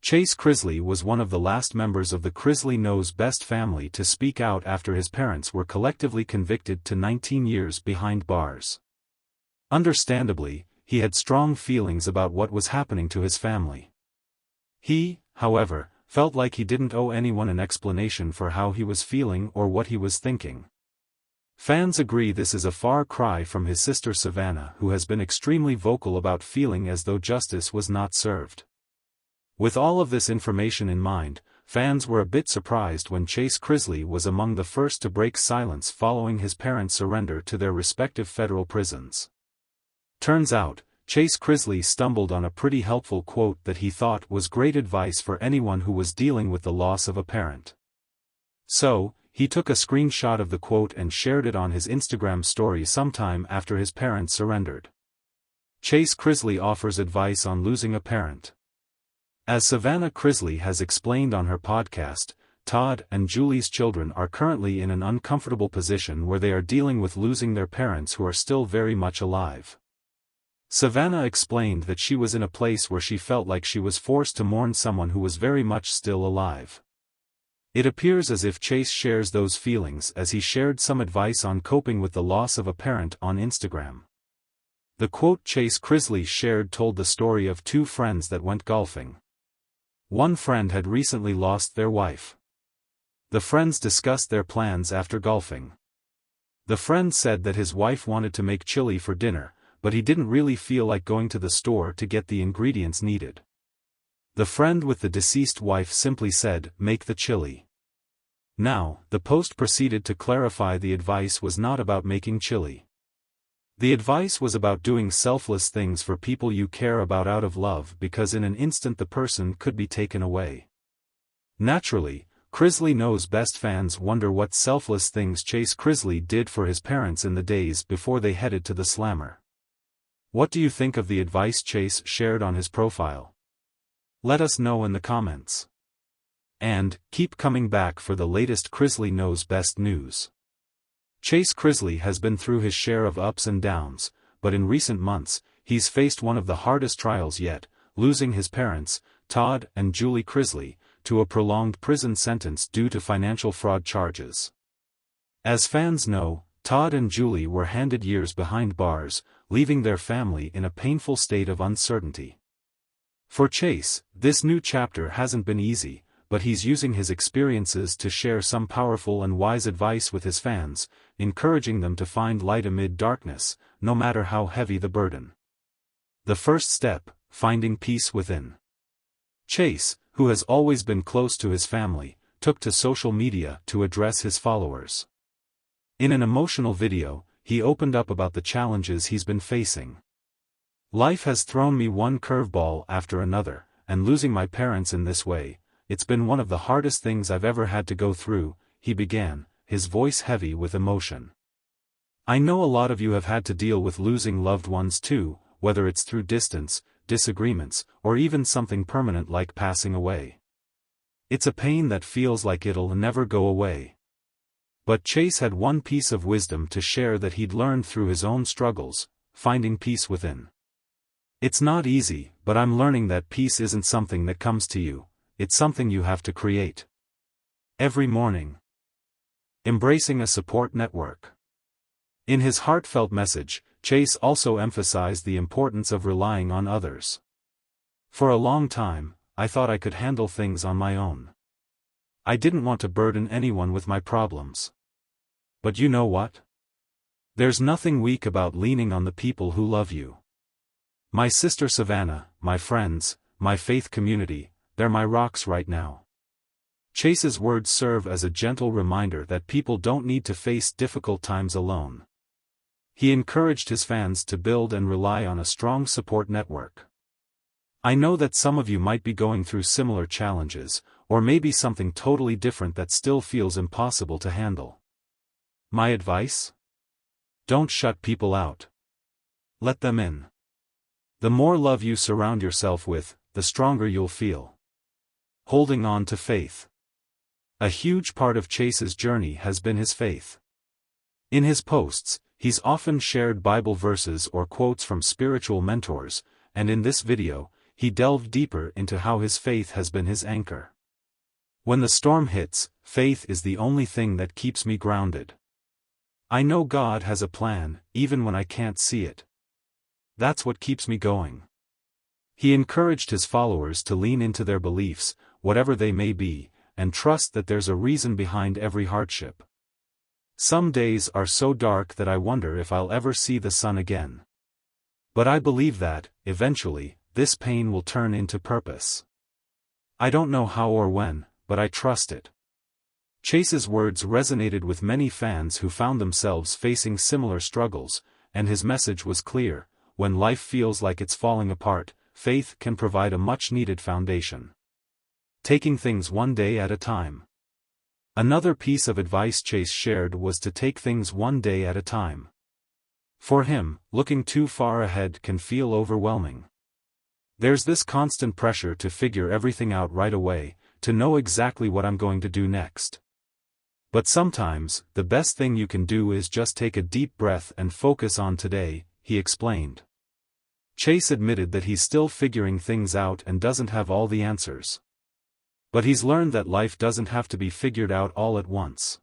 Chase Chrisley was one of the last members of the Chrisley Knows Best family to speak out after his parents were collectively convicted to 19 years behind bars. Understandably, he had strong feelings about what was happening to his family. He, however, felt like he didn't owe anyone an explanation for how he was feeling or what he was thinking. Fans agree this is a far cry from his sister Savannah, who has been extremely vocal about feeling as though justice was not served. With all of this information in mind, fans were a bit surprised when Chase Chrisley was among the first to break silence following his parents' surrender to their respective federal prisons. Turns out, Chase Chrisley stumbled on a pretty helpful quote that he thought was great advice for anyone who was dealing with the loss of a parent. So, he took a screenshot of the quote and shared it on his Instagram story sometime after his parents surrendered. Chase Chrisley offers advice on losing a parent. As Savannah Chrisley has explained on her podcast, Todd and Julie's children are currently in an uncomfortable position where they are dealing with losing their parents who are still very much alive. Savannah explained that she was in a place where she felt like she was forced to mourn someone who was very much still alive. It appears as if Chase shares those feelings as he shared some advice on coping with the loss of a parent on Instagram. The quote Chase Chrisley shared told the story of two friends that went golfing. One friend had recently lost their wife. The friends discussed their plans after golfing. The friend said that his wife wanted to make chili for dinner, but he didn't really feel like going to the store to get the ingredients needed. The friend with the deceased wife simply said, "Make the chili." Now, the post proceeded to clarify the advice was not about making chili. The advice was about doing selfless things for people you care about out of love, because in an instant the person could be taken away. Naturally, Chrisley Knows Best fans wonder what selfless things Chase Chrisley did for his parents in the days before they headed to the slammer. What do you think of the advice Chase shared on his profile? Let us know in the comments. And, keep coming back for the latest Chrisley Knows Best news. Chase Chrisley has been through his share of ups and downs, but in recent months, he's faced one of the hardest trials yet, losing his parents, Todd and Julie Chrisley, to a prolonged prison sentence due to financial fraud charges. As fans know, Todd and Julie were handed years behind bars, leaving their family in a painful state of uncertainty. For Chase, this new chapter hasn't been easy, but he's using his experiences to share some powerful and wise advice with his fans, encouraging them to find light amid darkness, no matter how heavy the burden. The first step, finding peace within. Chase, who has always been close to his family, took to social media to address his followers. In an emotional video, he opened up about the challenges he's been facing. "Life has thrown me one curveball after another, and losing my parents in this way, it's been one of the hardest things I've ever had to go through," he began, his voice heavy with emotion. "I know a lot of you have had to deal with losing loved ones too, whether it's through distance, disagreements, or even something permanent like passing away. It's a pain that feels like it'll never go away." But Chase had one piece of wisdom to share that he'd learned through his own struggles: finding peace within. "It's not easy, but I'm learning that peace isn't something that comes to you. It's something you have to create. Every morning." Embracing a support network. In his heartfelt message, Chase also emphasized the importance of relying on others. "For a long time, I thought I could handle things on my own. I didn't want to burden anyone with my problems. But you know what? There's nothing weak about leaning on the people who love you. My sister Savannah, my friends, my faith community, they're my rocks right now." Chase's words serve as a gentle reminder that people don't need to face difficult times alone. He encouraged his fans to build and rely on a strong support network. "I know that some of you might be going through similar challenges, or maybe something totally different that still feels impossible to handle. My advice? Don't shut people out. Let them in. The more love you surround yourself with, the stronger you'll feel." Holding on to faith. A huge part of Chase's journey has been his faith. In his posts, he's often shared Bible verses or quotes from spiritual mentors, and in this video, he delved deeper into how his faith has been his anchor. When the storm hits, faith is the only thing that keeps me grounded. I know God has a plan, even when I can't see it. That's what keeps me going. He encouraged his followers to lean into their beliefs, whatever they may be, and trust that there's a reason behind every hardship. Some days are so dark that I wonder if I'll ever see the sun again. But I believe that, eventually, this pain will turn into purpose. I don't know how or when, but I trust it. Chase's words resonated with many fans who found themselves facing similar struggles, and his message was clear: when life feels like it's falling apart, faith can provide a much-needed foundation. Taking things one day at a time. Another piece of advice Chase shared was to take things one day at a time. For him, looking too far ahead can feel overwhelming. There's this constant pressure to figure everything out right away, to know exactly what I'm going to do next. But sometimes, the best thing you can do is just take a deep breath and focus on today, he explained. Chase admitted that he's still figuring things out and doesn't have all the answers. But he's learned that life doesn't have to be figured out all at once.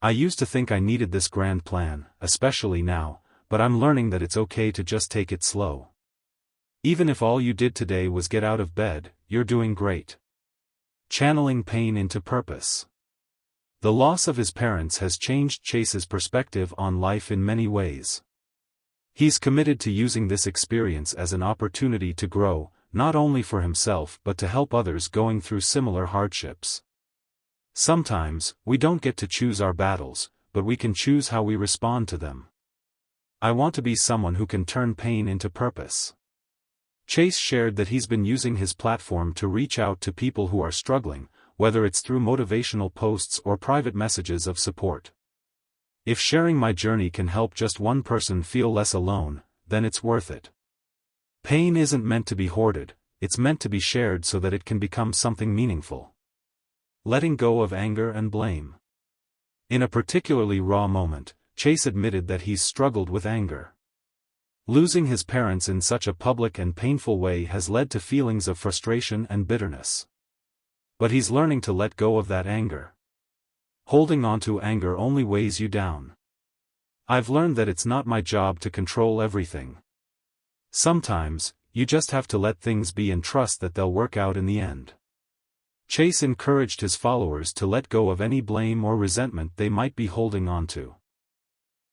I used to think I needed this grand plan, especially now, but I'm learning that it's okay to just take it slow. Even if all you did today was get out of bed, you're doing great. Channeling pain into purpose. The loss of his parents has changed Chase's perspective on life in many ways. He's committed to using this experience as an opportunity to grow, not only for himself but to help others going through similar hardships. Sometimes, we don't get to choose our battles, but we can choose how we respond to them. I want to be someone who can turn pain into purpose. Chase shared that he's been using his platform to reach out to people who are struggling, whether it's through motivational posts or private messages of support. If sharing my journey can help just one person feel less alone, then it's worth it. Pain isn't meant to be hoarded, it's meant to be shared so that it can become something meaningful. Letting go of anger and blame. In a particularly raw moment, Chase admitted that he's struggled with anger. Losing his parents in such a public and painful way has led to feelings of frustration and bitterness. But he's learning to let go of that anger. Holding on to anger only weighs you down. I've learned that it's not my job to control everything. Sometimes, you just have to let things be and trust that they'll work out in the end. Chase encouraged his followers to let go of any blame or resentment they might be holding on to.